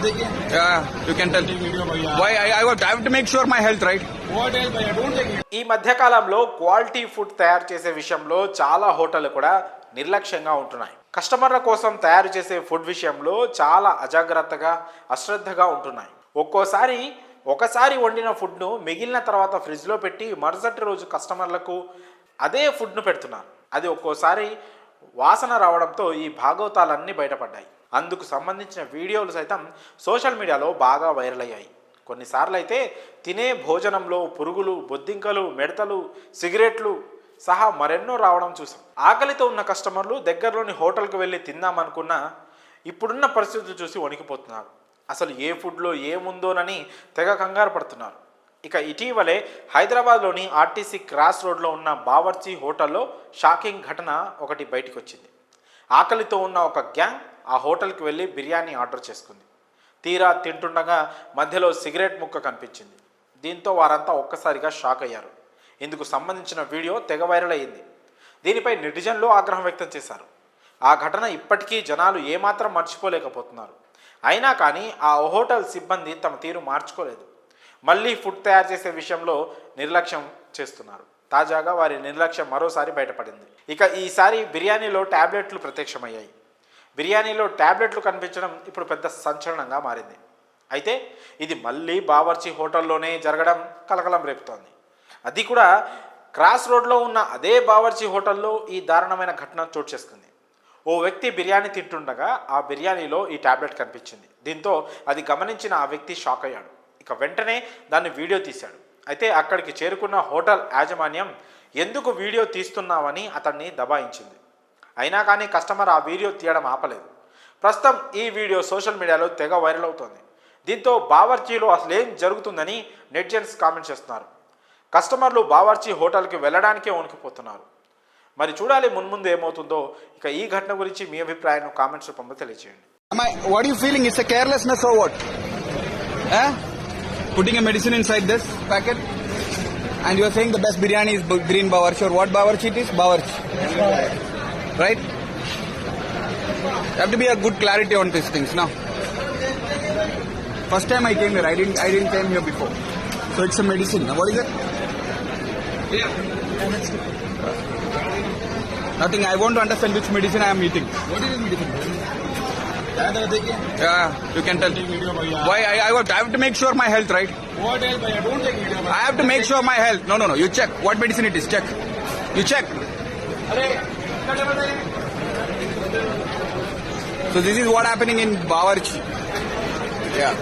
You can tell. Why I have to make sure my health, right? ఈ మధ్య కాలంలో quality food తయారు చేసే విషయంలో చాలా హోటళ్లు కూడా నిర్లక్ష్యంగా ఉంటున్నాయి. కస్టమర్ల కోసం తయారు చేసే ఫుడ్ విషయంలో చాలా అజాగ్రత్తగా అశ్రద్ధగా ఉంటున్నాయి. ఒకసారి వండిన ఫుడ్ను మిగిలిన తర్వాత ఫ్రిడ్జ్లో పెట్టి మరుసటి రోజు కస్టమర్లకు అదే ఫుడ్ను పెడుతున్నారు. అది ఒక్కోసారి వాసన రావడంతో ఈ భాగవతాలన్నీ బయటపడ్డాయి. అందుకు సంబంధించిన వీడియోలు సైతం సోషల్ మీడియాలో బాగా వైరల్ అయ్యాయి. కొన్నిసార్లు అయితే తినే భోజనంలో పురుగులు, బొద్దింకలు, మిడతలు, సిగరెట్లు సహా మరెన్నో రావడం చూసాం. ఆకలితో ఉన్న కస్టమర్లు దగ్గరలోని హోటల్కి వెళ్ళి తిందామనుకున్నా ఇప్పుడున్న పరిస్థితులు చూసి వణికిపోతున్నారు. అసలు ఏ ఫుడ్లో ఏముందోనని తెగ కంగారు పడుతున్నారు. ఇక ఇటీవలే హైదరాబాద్లోని ఆర్టీసీ క్రాస్ రోడ్లో ఉన్న బావర్చి హోటల్లో షాకింగ్ ఘటన ఒకటి బయటకు వచ్చింది. ఆకలితో ఉన్న ఒక గ్యాంగ్ ఆ హోటల్కి వెళ్ళి బిర్యానీ ఆర్డర్ చేసుకుంది. తీరా తింటుండగా మధ్యలో సిగరెట్ ముక్క కనిపించింది. దీంతో వారంతా ఒక్కసారిగా షాక్ అయ్యారు. ఇందుకు సంబంధించిన వీడియో తెగ వైరల్ అయ్యింది. దీనిపై నెటిజన్లు ఆగ్రహం వ్యక్తం చేశారు. ఆ ఘటన ఇప్పటికీ జనాలు ఏమాత్రం మర్చిపోలేకపోతున్నారు. అయినా కానీ ఆ హోటల్ సిబ్బంది తమ తీరు మార్చుకోలేదు. మళ్ళీ ఫుడ్ తయారు చేసే విషయంలో నిర్లక్ష్యం చేస్తున్నారు. తాజాగా వారి నిర్లక్ష్యం మరోసారి బయటపడింది. ఇక ఈసారి బిర్యానీలో ట్యాబ్లెట్లు ప్రత్యక్షమయ్యాయి. బిర్యానీలో ట్యాబ్లెట్లు కనిపించడం ఇప్పుడు పెద్ద సంచలనంగా మారింది. అయితే ఇది మళ్ళీ బావర్చి హోటల్లోనే జరగడం కలకలం రేపుతోంది. అది కూడా క్రాస్ రోడ్లో ఉన్న అదే బావర్చి హోటల్లో ఈ దారుణమైన ఘటన చోటు చేసుకుంది. ఓ వ్యక్తి బిర్యానీ తింటుండగా ఆ బిర్యానీలో ఈ ట్యాబ్లెట్ కనిపించింది. దీంతో అది గమనించిన ఆ వ్యక్తి షాక్ అయ్యాడు. ఇక వెంటనే దాన్ని వీడియో తీశాడు. అయితే అక్కడికి చేరుకున్న హోటల్ యాజమాన్యం ఎందుకు వీడియో తీస్తున్నావని అతన్ని దబాయించింది. అయినా కానీ కస్టమర్ ఆ వీడియో తీయడం ఆపలేదు. ప్రస్తుతం ఈ వీడియో సోషల్ మీడియాలో తెగ వైరల్ అవుతోంది. దీంతో బావర్చీలో అసలు ఏం జరుగుతుందని నెటిజన్స్ కామెంట్ చేస్తున్నారు. కస్టమర్లు బావర్చి హోటల్కి వెళ్ళడానికే వణికిపోతున్నారు. మరి చూడాలి మున్ముందు ఏమవుతుందో. ఇక ఈ ఘటన గురించి మీ అభిప్రాయాన్ని కామెంట్స్ రూపంలో తెలియజేయండి. What are you feeling? It's a carelessness or what? Putting a medicine inside this packet, and you are saying the best biryani is green bawarchi, or what bawarchi it is? Bawarchi, right? You have to be a good clarity on these things now. First time I came here, I didn't came here before. So it's a medicine. What is it? Nothing. I want to understand which medicine I am eating. What is this medicine? You can tell. Why I have to make sure my health, right? What else? Don't take video. I have to make sure my health. No. You check what medicine it is. Check. You check. So this is what happening in Bawarchi. Yeah.